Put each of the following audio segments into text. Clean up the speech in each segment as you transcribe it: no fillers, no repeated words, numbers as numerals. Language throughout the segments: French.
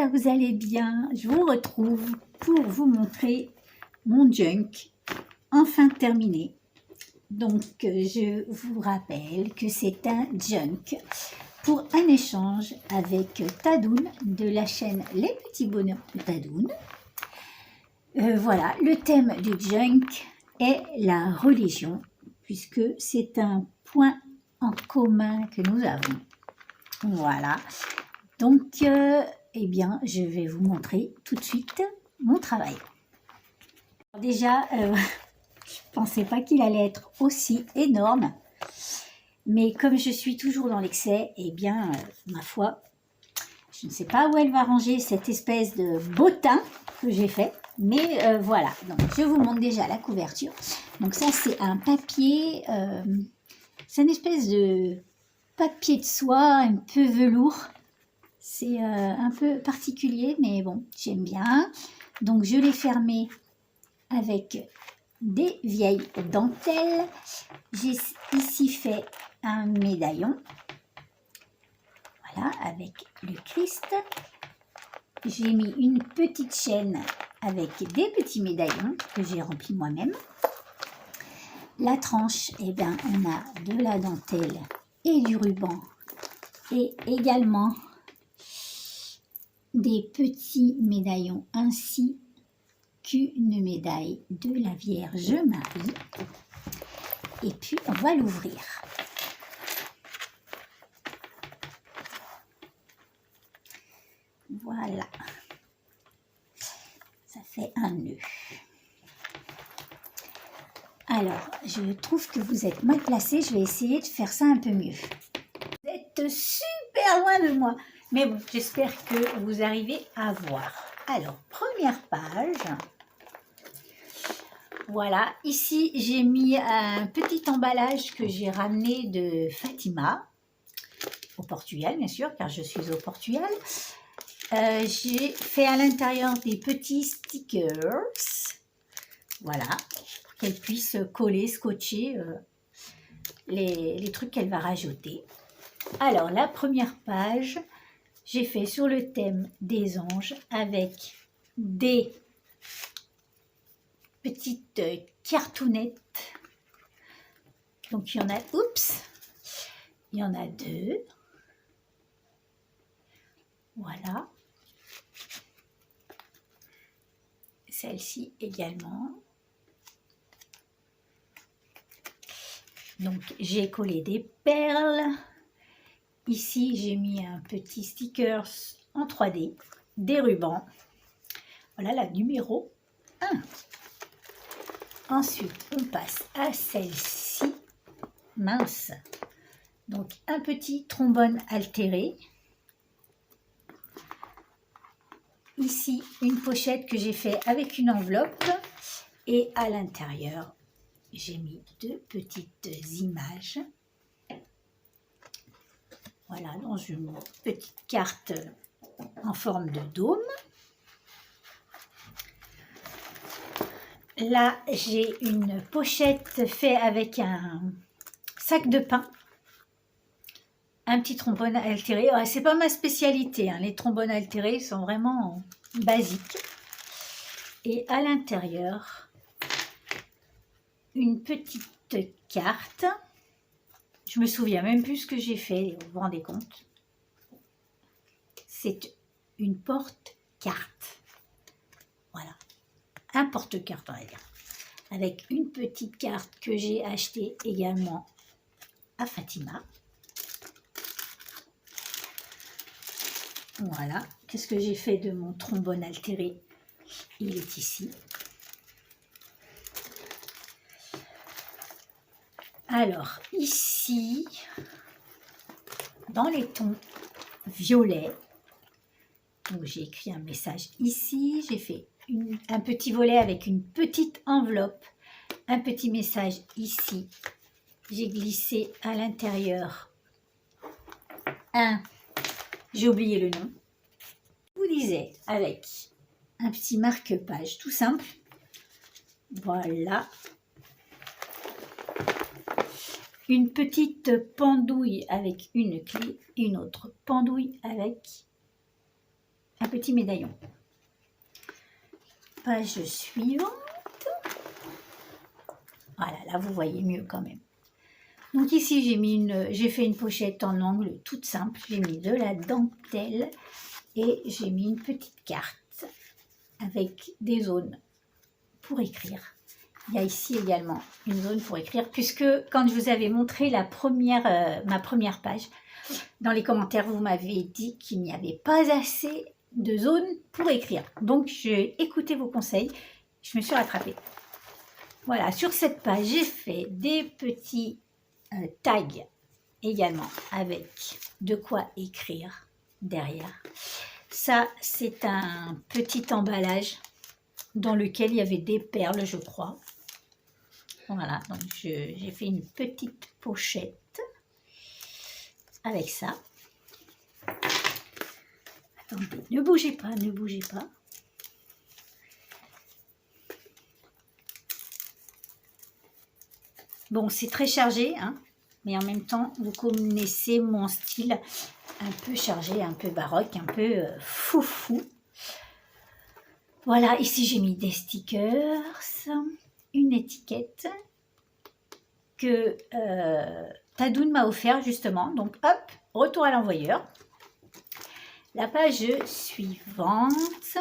que vous allez bien. Je vous retrouve pour vous montrer mon junk enfin terminé. Donc, je vous rappelle que c'est un junk pour un échange avec Tadoun de la chaîne Les Petits Bonheurs de Tadoun. Voilà, le thème du junk est la religion, puisque c'est un point en commun que nous avons. Voilà, donc, eh bien, je vais vous montrer tout de suite mon travail. Déjà, je ne pensais pas qu'il allait être aussi énorme, mais comme je suis toujours dans l'excès, eh bien, ma foi, je ne sais pas où elle va ranger cette espèce de bottin que j'ai fait, mais voilà. Donc, je vous montre déjà la couverture. Donc ça, c'est un papier, c'est une espèce de papier de soie un peu velours. C'est un peu particulier, mais bon, j'aime bien. Donc, je l'ai fermé avec des vieilles dentelles. J'ai ici fait un médaillon. Voilà, avec le Christ. J'ai mis une petite chaîne avec des petits médaillons que j'ai remplis moi-même. La tranche, eh bien, on a de la dentelle et du ruban. Et également des petits médaillons ainsi qu'une médaille de la Vierge Marie. Et puis, on va l'ouvrir. Voilà. Ça fait un nœud. Alors, je trouve que vous êtes mal placé. Je vais essayer de faire ça un peu mieux. Vous êtes super loin de moi. Mais bon, j'espère que vous arrivez à voir. Alors, première page. Voilà, ici j'ai mis un petit emballage que j'ai ramené de Fatima, au Portugal bien sûr, car je suis au Portugal. J'ai fait à l'intérieur des petits stickers, voilà, pour qu'elle puisse coller, scotcher les trucs qu'elle va rajouter. Alors, la première page, j'ai fait sur le thème des anges avec des petites cartounettes. Donc, il y en a, oups, il y en a deux. Voilà. Celle-ci également. Donc, j'ai collé des perles. Ici, j'ai mis un petit sticker en 3D, des rubans. Voilà la numéro 1. Ensuite, on passe à celle-ci. Mince. Donc, un petit trombone altéré. Ici, une pochette que j'ai fait avec une enveloppe. Et à l'intérieur, j'ai mis deux petites images. Voilà, dans une petite carte en forme de dôme. Là, j'ai une pochette faite avec un sac de pain. Un petit trombone altéré. Ouais, c'est pas ma spécialité, hein. Les trombones altérés sont vraiment basiques. Et à l'intérieur, une petite carte. Je me souviens même plus ce que j'ai fait, vous vous rendez compte. C'est une porte-carte. Voilà. Un porte-carte, on va dire. Avec une petite carte que j'ai achetée également à Fatima. Voilà. Qu'est-ce que j'ai fait de mon trombone altéré? Il est ici. Alors, ici, dans les tons violets, donc j'ai écrit un message ici, j'ai fait un petit volet avec une petite enveloppe, un petit message ici. J'ai glissé à l'intérieur j'ai oublié le nom. Je vous disais, avec un petit marque-page tout simple. Voilà. Une petite pendouille avec une clé et une autre pendouille avec un petit médaillon. Page suivante. Voilà, là vous voyez mieux quand même. Donc ici j'ai fait une pochette en angle toute simple. J'ai mis de la dentelle et j'ai mis une petite carte avec des zones pour écrire. Il y a ici également une zone pour écrire, puisque quand je vous avais montré ma première page, dans les commentaires, vous m'avez dit qu'il n'y avait pas assez de zones pour écrire. Donc, j'ai écouté vos conseils, je me suis rattrapée. Voilà, sur cette page, j'ai fait des petits tags également avec de quoi écrire derrière. Ça, c'est un petit emballage dans lequel il y avait des perles, je crois. Voilà, donc j'ai fait une petite pochette avec ça. Attendez, ne bougez pas, ne bougez pas. Bon, c'est très chargé, hein, mais en même temps, vous connaissez mon style un peu chargé, un peu baroque, un peu foufou. Voilà, ici j'ai mis des stickers, une étiquette que Tadoun m'a offert justement. Donc hop, retour à l'envoyeur. La page suivante.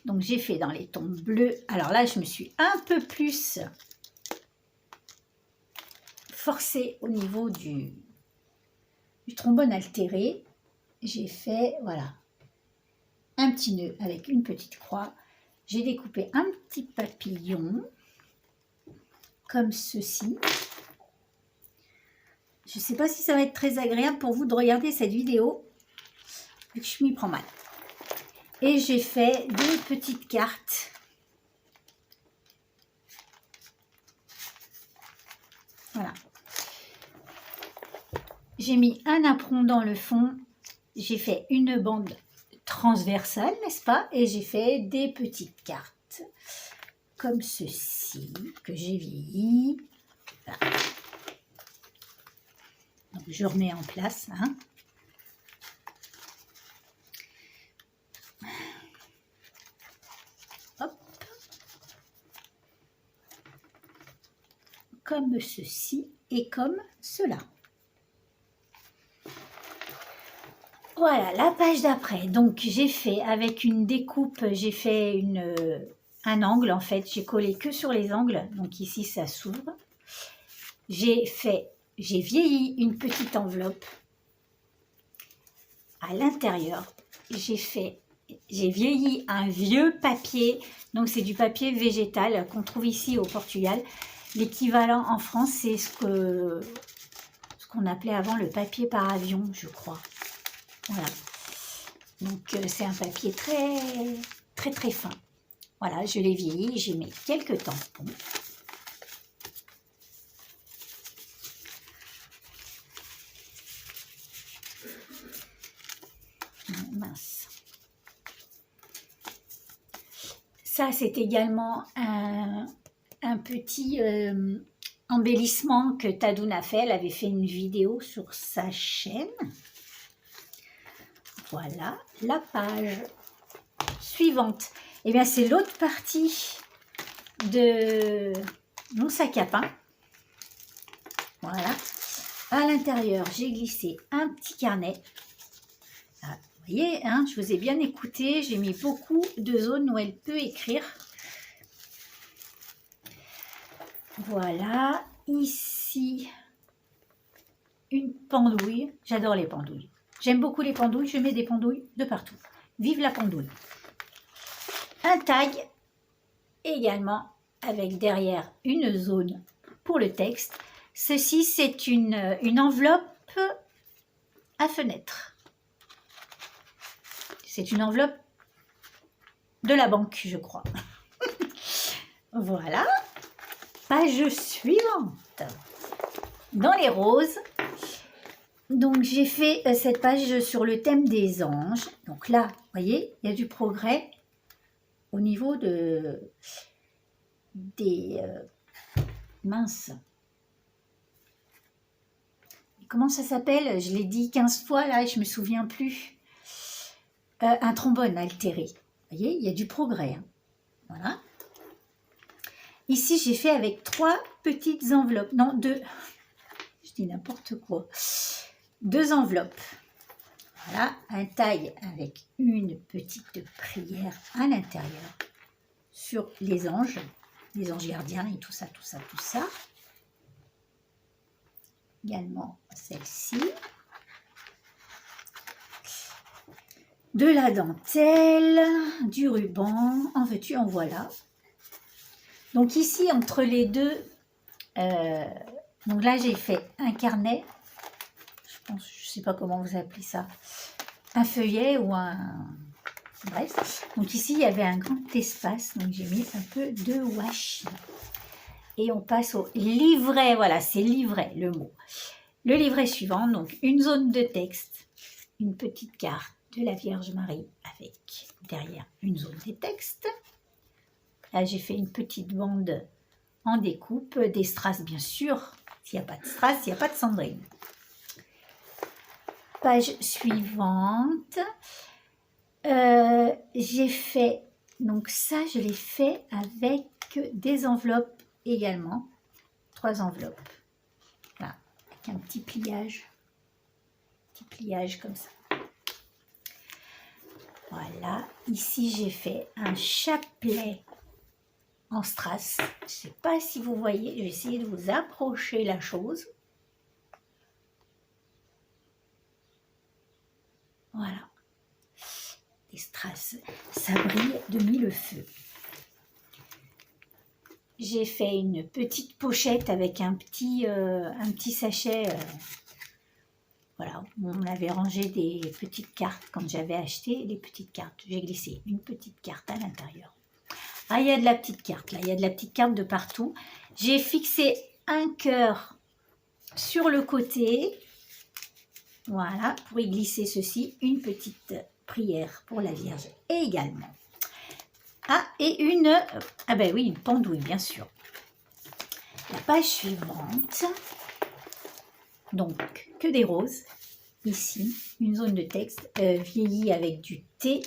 Donc j'ai fait dans les tons bleus. Alors là, je me suis un peu plus forcée au niveau du trombone altéré. J'ai fait, voilà, un petit nœud avec une petite croix. J'ai découpé un petit papillon comme ceci. Je ne sais pas si ça va être très agréable pour vous de regarder cette vidéo, vu que je m'y prends mal. Et j'ai fait deux petites cartes. Voilà. J'ai mis un apron dans le fond. J'ai fait une bande transversale, n'est-ce pas? Et j'ai fait des petites cartes, comme ceci, que j'ai vieilli. Voilà. Donc, je remets en place, hein. Hop. Comme ceci et comme cela. Voilà, la page d'après. Donc, j'ai fait avec une découpe, j'ai fait un angle en fait. J'ai collé que sur les angles. Donc ici, ça s'ouvre. J'ai vieilli une petite enveloppe. À l'intérieur, j'ai vieilli un vieux papier. Donc, c'est du papier végétal qu'on trouve ici au Portugal. L'équivalent en France, c'est ce qu'on appelait avant le papier par avion, je crois. Voilà. Donc, c'est un papier très, très, très fin. Voilà, je l'ai vieilli. J'ai mis quelques tampons. Mince. Ça, c'est également un petit embellissement que Tadoun a fait. Elle avait fait une vidéo sur sa chaîne. Voilà, la page suivante. Eh bien, c'est l'autre partie de mon sac à pain. Voilà. À l'intérieur, j'ai glissé un petit carnet. Ah, vous voyez, hein, je vous ai bien écouté. J'ai mis beaucoup de zones où elle peut écrire. Voilà. Ici, une pendouille. J'adore les pendouilles. J'aime beaucoup les pendouilles. Je mets des pendouilles de partout. Vive la pendouille. Un tag également avec derrière une zone pour le texte. Ceci, c'est une enveloppe à fenêtre. C'est une enveloppe de la banque, je crois. Voilà. Page suivante. Dans les roses. Donc, j'ai fait cette page sur le thème des anges. Donc là, vous voyez, il y a du progrès au niveau des minces. Comment ça s'appelle? Je l'ai dit 15 fois là et je me souviens plus. un trombone altéré. Vous voyez, il y a du progrès. Hein. Voilà. Ici, j'ai fait avec 3 petites enveloppes. Non, 2. Je dis n'importe quoi. 2 enveloppes. Voilà, un taille avec une petite prière à l'intérieur sur les anges gardiens et tout ça, tout ça, tout ça. Également celle-ci. De la dentelle, du ruban, en veux-tu, en voilà. Donc ici, entre les deux, donc là j'ai fait un carnet, je ne sais pas comment vous appelez ça, un feuillet ou un... Bref, donc ici il y avait un grand espace, donc j'ai mis un peu de washi. Et on passe au livret, voilà, c'est livret le mot. Le livret suivant, donc une zone de texte, une petite carte de la Vierge Marie avec derrière une zone des textes. Là j'ai fait une petite bande en découpe, des strass bien sûr. S'il n'y a pas de strass, il n'y a pas de Sandrine. Page suivante. J'ai fait, donc ça je l'ai fait avec des enveloppes également. 3 enveloppes. Là, avec un petit pliage. Petit pliage comme ça. Voilà. Ici j'ai fait un chapelet en strass. Je ne sais pas si vous voyez, je vais essayer de vous approcher la chose. Voilà. Des strass, ça brille de mille feux. J'ai fait une petite pochette avec un petit sachet. Voilà, on avait rangé des petites cartes quand j'avais acheté les petites cartes. J'ai glissé une petite carte à l'intérieur. Ah, il y a de la petite carte, là, il y a de la petite carte de partout. J'ai fixé un cœur sur le côté. Voilà, pour y glisser ceci, une petite prière pour la Vierge également. Ah, et une... Ah ben oui, une pendouille, bien sûr. La page suivante. Donc, que des roses. Ici, une zone de texte vieillie avec du thé.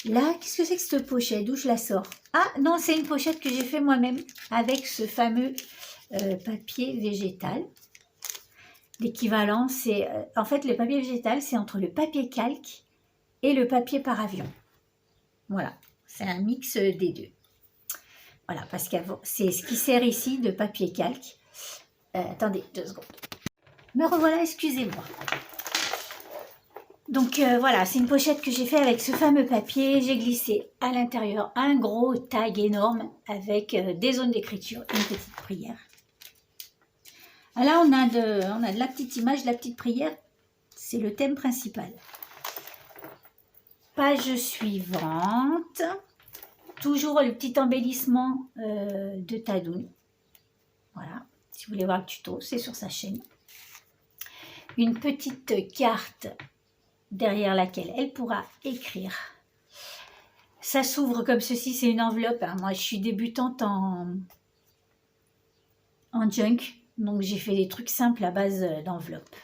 Là, qu'est-ce que c'est que cette pochette? D'où je la sors? Ah, non, c'est une pochette que j'ai fait moi-même avec ce fameux papier végétal. L'équivalent, c'est... en fait, le papier végétal, c'est entre le papier calque et le papier par avion. Voilà, c'est un mix des deux. Voilà, parce que c'est ce qui sert ici de papier calque. Attendez, 2 secondes. Me revoilà, excusez-moi. Donc voilà, c'est une pochette que j'ai fait avec ce fameux papier. J'ai glissé à l'intérieur un gros tag énorme avec des zones d'écriture et une petite prière. Là, on a de la petite image, de la petite prière. C'est le thème principal. Page suivante. Toujours le petit embellissement de Tadoun. Voilà, si vous voulez voir le tuto, c'est sur sa chaîne. Une petite carte derrière laquelle elle pourra écrire. Ça s'ouvre comme ceci, c'est une enveloppe. Hein. Moi, je suis débutante en junk, donc j'ai fait des trucs simples à base d'enveloppe.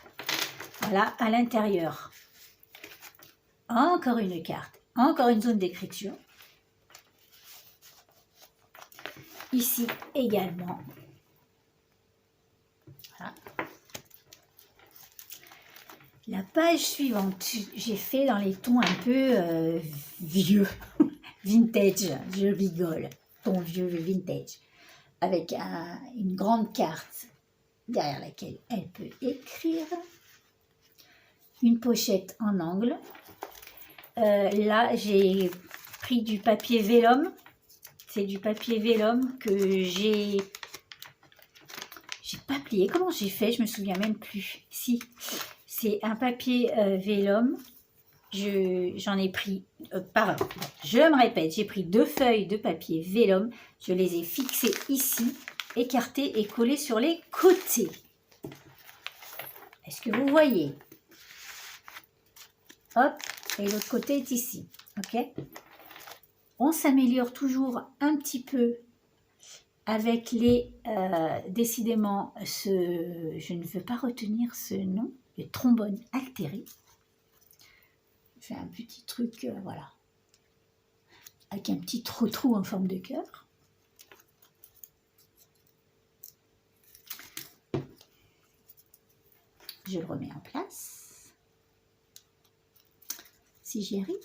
Voilà, à l'intérieur, encore une carte, encore une zone d'écriture. Ici également. Voilà. La page suivante, j'ai fait dans les tons un peu vieux, vintage, je rigole, ton vieux vintage, avec une grande carte derrière laquelle elle peut écrire, une pochette en angle. Là, j'ai pris du papier vélum, c'est du papier vélum que j'ai pas plié. Comment j'ai fait? Je me souviens même plus. Si, c'est un papier vélum. J'en ai pris, pardon, je me répète, j'ai pris 2 feuilles de papier vélum, je les ai fixées ici, écartées et collées sur les côtés. Est-ce que vous voyez? Hop, et l'autre côté est ici, ok? On s'améliore toujours un petit peu avec les, décidément, je ne veux pas retenir ce nom, le trombone altéré. fais un petit truc, voilà, avec un petit trou en forme de cœur. Je le remets en place. Si j'y arrive.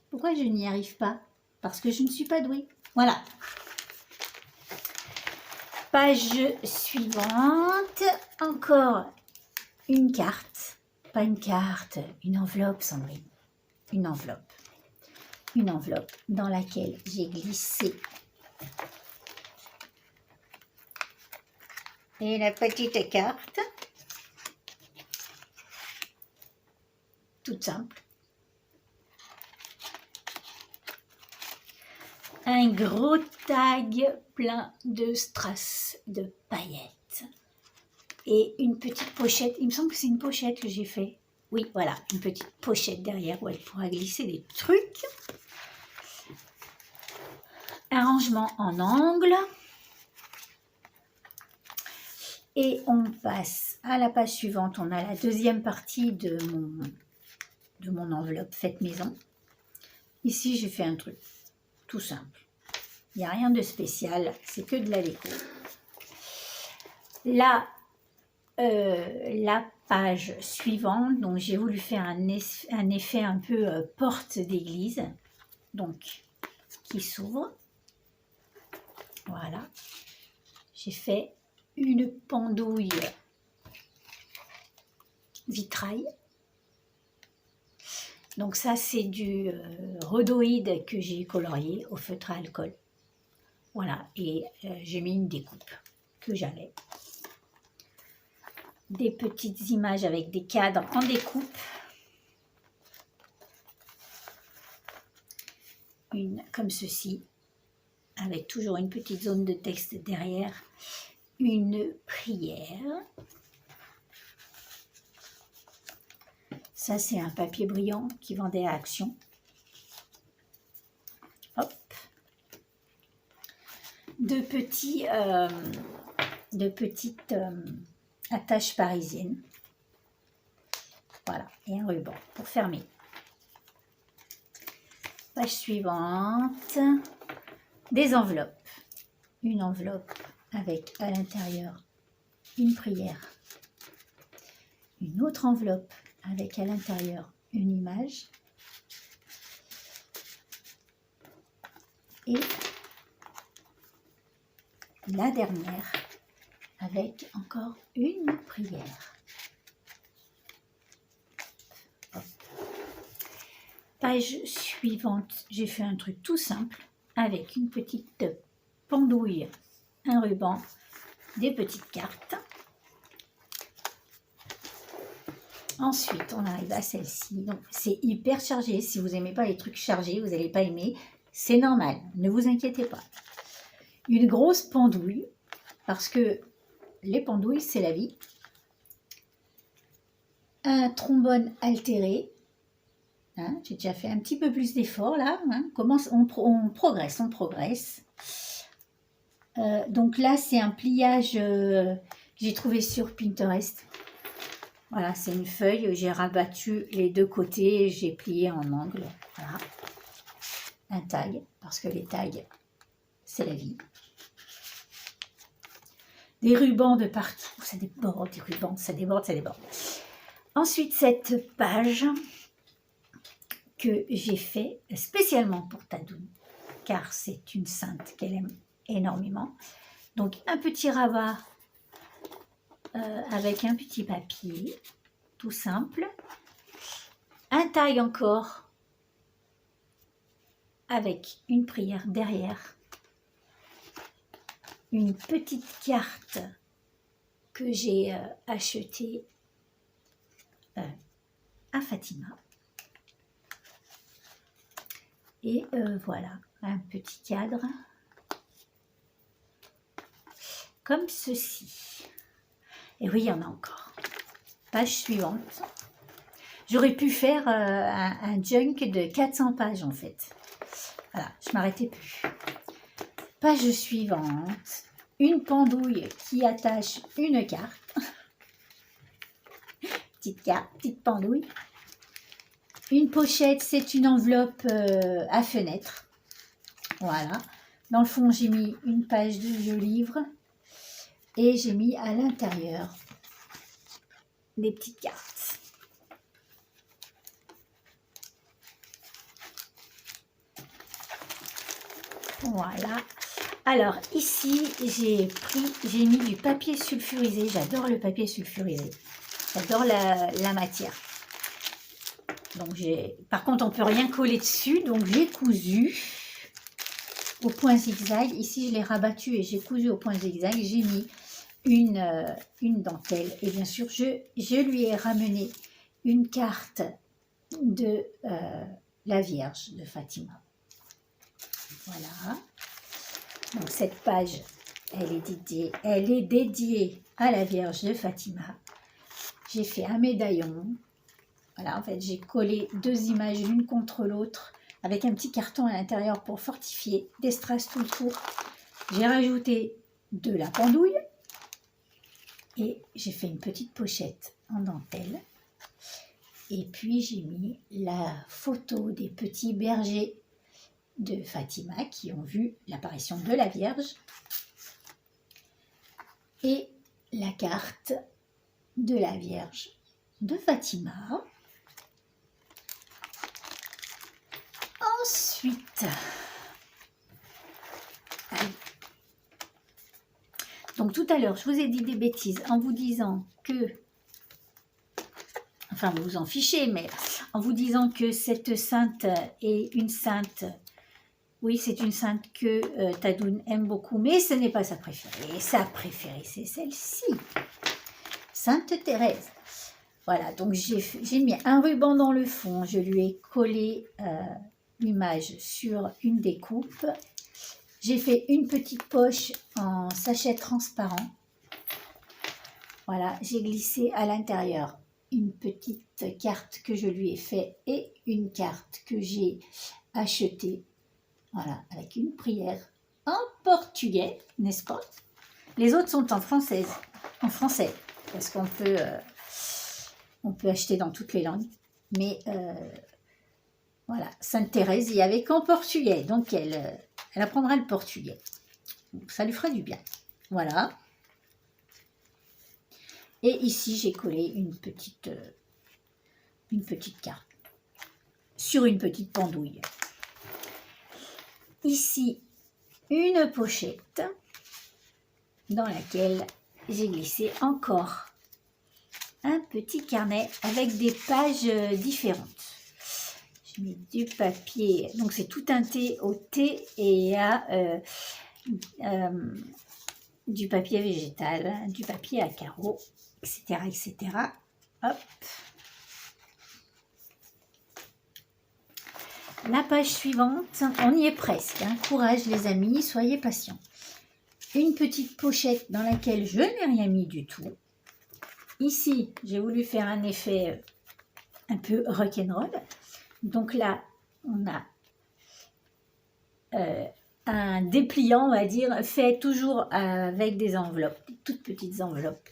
Pourquoi je n'y arrive pas? Parce que je ne suis pas douée. Voilà. Page suivante. Encore une carte. Pas une carte, une enveloppe, Sandrine. Une enveloppe. Une enveloppe dans laquelle j'ai glissé. Et la petite carte. Toute simple. Un gros tag plein de strass, de paillettes. Et une petite pochette. Il me semble que c'est une pochette que j'ai fait. Oui, voilà, une petite pochette derrière où elle pourra glisser des trucs. Un rangement en angle. Et on passe à la page suivante. On a la deuxième partie de mon enveloppe faite maison. Ici, j'ai fait un truc tout simple. Il n'y a rien de spécial, c'est que de la déco. Là, la page suivante, donc j'ai voulu faire un effet un peu porte d'église, donc qui s'ouvre. Voilà. J'ai fait une pendouille vitrail. Donc ça, c'est du rhodoïde que j'ai colorié au feutre à alcool. Voilà, et j'ai mis une découpe que j'avais. Des petites images avec des cadres en découpe. Une comme ceci, avec toujours une petite zone de texte derrière. Une prière. Ça, c'est un papier brillant qui vendait à Action. Hop. De petites attaches parisiennes. Voilà, et un ruban pour fermer. Page suivante. Des enveloppes. Une enveloppe avec à l'intérieur une prière. Une autre enveloppe avec à l'intérieur une image. Et la dernière avec encore une prière. Hop. Page suivante, j'ai fait un truc tout simple avec une petite pendouille, un ruban, des petites cartes. Ensuite, on arrive à celle-ci. Donc, c'est hyper chargé. Si vous n'aimez pas les trucs chargés, vous n'allez pas aimer. C'est normal, ne vous inquiétez pas. Une grosse pendouille, parce que les pendouilles, c'est la vie. Un trombone altéré. Hein, j'ai déjà fait un petit peu plus d'efforts là. Hein. On progresse, on progresse. Donc là, c'est un pliage que j'ai trouvé sur Pinterest. Voilà, c'est une feuille. J'ai rabattu les deux côtés. J'ai plié en angle. Voilà. Un tag, parce que les tags, c'est la vie. Des rubans de partout. Ça déborde, des rubans, ça déborde, ça déborde. Ensuite, cette page que j'ai fait spécialement pour Tadoune, car c'est une sainte qu'elle aime énormément. Donc, un petit rabat avec un petit papier, tout simple. Un tag encore avec une prière derrière. Une petite carte que j'ai achetée à Fatima. Et voilà, un petit cadre comme ceci. Et oui, il y en a encore. Page suivante. J'aurais pu faire un junk de 400 pages en fait. Voilà, je ne m'arrêtais plus. Page suivante. Une pendouille qui attache une carte. Petite carte, petite pendouille. Une pochette, c'est une enveloppe à fenêtre. Voilà. Dans le fond, j'ai mis une page de vieux livre et j'ai mis à l'intérieur des petites cartes. Voilà. Alors ici, j'ai mis du papier sulfurisé. J'adore le papier sulfurisé. J'adore la matière. Donc par contre, on peut rien coller dessus. Donc j'ai cousu au point zigzag. Ici, je l'ai rabattu et j'ai cousu au point zigzag. J'ai mis une dentelle. Et bien sûr, je lui ai ramené une carte de la Vierge de Fatima. Voilà. Donc cette page, elle est dédiée à la Vierge de Fatima. J'ai fait un médaillon. Voilà, en fait, j'ai collé 2 images l'une contre l'autre avec un petit carton à l'intérieur pour fortifier, des strass tout le tour. J'ai rajouté de la pendouille et j'ai fait une petite pochette en dentelle. Et puis j'ai mis la photo des petits bergers de Fatima qui ont vu l'apparition de la Vierge et la carte de la Vierge de Fatima. Ensuite, donc tout à l'heure, je vous ai dit des bêtises en vous disant que, enfin vous vous en fichez, mais en vous disant que cette sainte est une sainte, oui c'est une sainte que Tadoun aime beaucoup, mais ce n'est pas sa préférée. Sa préférée c'est celle-ci, Sainte Thérèse. Voilà, donc j'ai mis un ruban dans le fond, je lui ai collé l'image sur une découpe. J'ai fait une petite poche en sachet transparent. Voilà, j'ai glissé à l'intérieur une petite carte que je lui ai fait et une carte que j'ai achetée. Voilà, avec une prière en portugais, n'est-ce pas? Les autres sont en français, parce qu'on peut, acheter dans toutes les langues. Mais voilà, Sainte Thérèse, il n'y avait qu'en portugais, donc elle apprendra le portugais. Donc, ça lui fera du bien. Voilà. Et ici, j'ai collé une petite carte sur une petite pendouille. Ici, une pochette dans laquelle j'ai glissé encore un petit carnet avec des pages différentes. J'ai mis du papier, donc c'est tout teinté au thé et à du papier végétal, du papier à carreaux, etc. etc. Hop. La page suivante, on y est presque. Hein. Courage les amis, soyez patients. Une petite pochette dans laquelle je n'ai rien mis du tout. Ici, j'ai voulu faire un effet un peu rock'n'roll. Donc là, on a un dépliant, on va dire, fait toujours avec des enveloppes, des toutes petites enveloppes.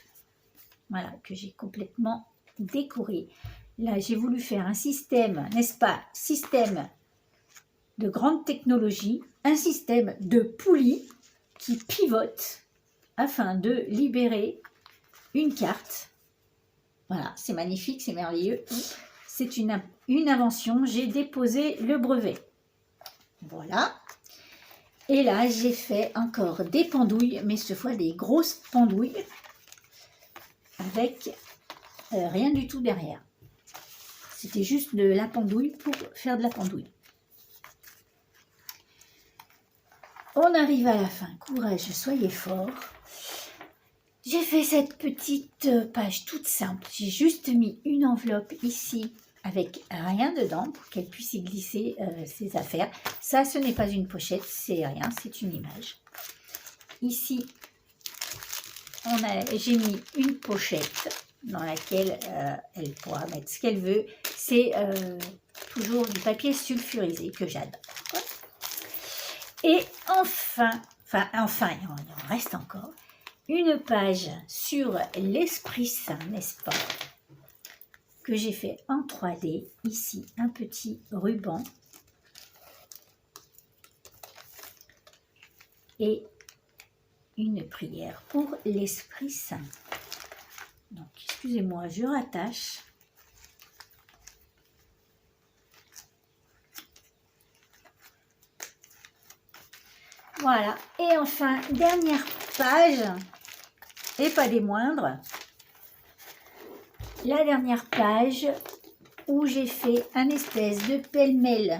Voilà, que j'ai complètement décoré. Là, j'ai voulu faire un système, n'est-ce pas, système de grande technologie, un système de poulies qui pivote afin de libérer une carte. Voilà, c'est magnifique, c'est merveilleux. C'est une invention, j'ai déposé le brevet. Voilà. Et là, j'ai fait encore des pendouilles, mais cette fois des grosses pendouilles avec rien du tout derrière. C'était juste de la pendouille pour faire de la pendouille. On arrive à la fin. Courage, soyez forts. J'ai fait cette petite page toute simple. J'ai juste mis une enveloppe ici avec rien dedans pour qu'elle puisse y glisser ses affaires. Ça, ce n'est pas une pochette, c'est rien, c'est une image. Ici, j'ai mis une pochette dans laquelle elle pourra mettre ce qu'elle veut. C'est toujours du papier sulfurisé que j'adore. Et enfin, il en reste encore, une page sur l'Esprit Saint, n'est-ce pas? que j'ai fait en 3D. Ici, un petit ruban. Et une prière pour l'Esprit Saint. Donc, excusez-moi, je rattache. Voilà. Et enfin, dernière page, et pas des moindres, la dernière page où j'ai fait un espèce de pêle-mêle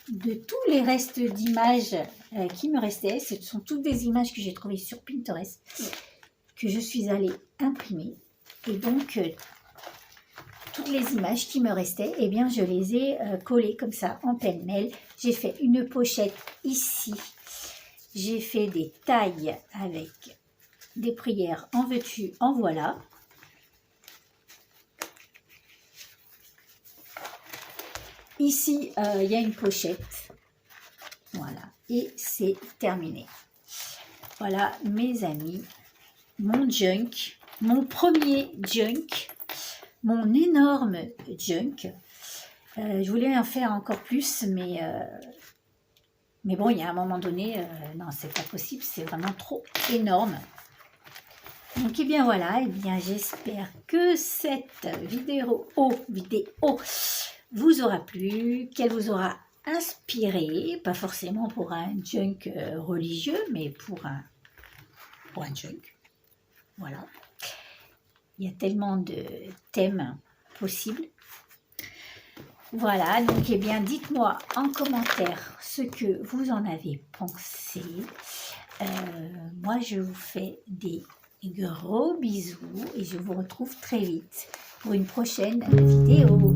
de tous les restes d'images qui me restaient. Ce sont toutes des images que j'ai trouvées sur Pinterest, que je suis allée imprimer. Et donc, toutes les images qui me restaient, eh bien, je les ai collées comme ça en pêle-mêle. J'ai fait une pochette ici. J'ai fait des tailles avec des prières en veux-tu, en voilà. Ici, il y a une pochette. Voilà. Et c'est terminé. Voilà, mes amis, mon junk, mon premier junk, mon énorme junk. Je voulais en faire encore plus, mais bon, il y a un moment donné, non, c'est pas possible, c'est vraiment trop énorme. Donc, eh bien voilà, eh bien j'espère que cette vidéo vous aura plu, qu'elle vous aura inspiré, pas forcément pour un junk religieux, mais pour un junk. Voilà. Il y a tellement de thèmes possibles. Voilà, donc eh bien dites-moi en commentaire ce que vous en avez pensé. Moi je vous fais des gros bisous et je vous retrouve très vite pour une prochaine vidéo.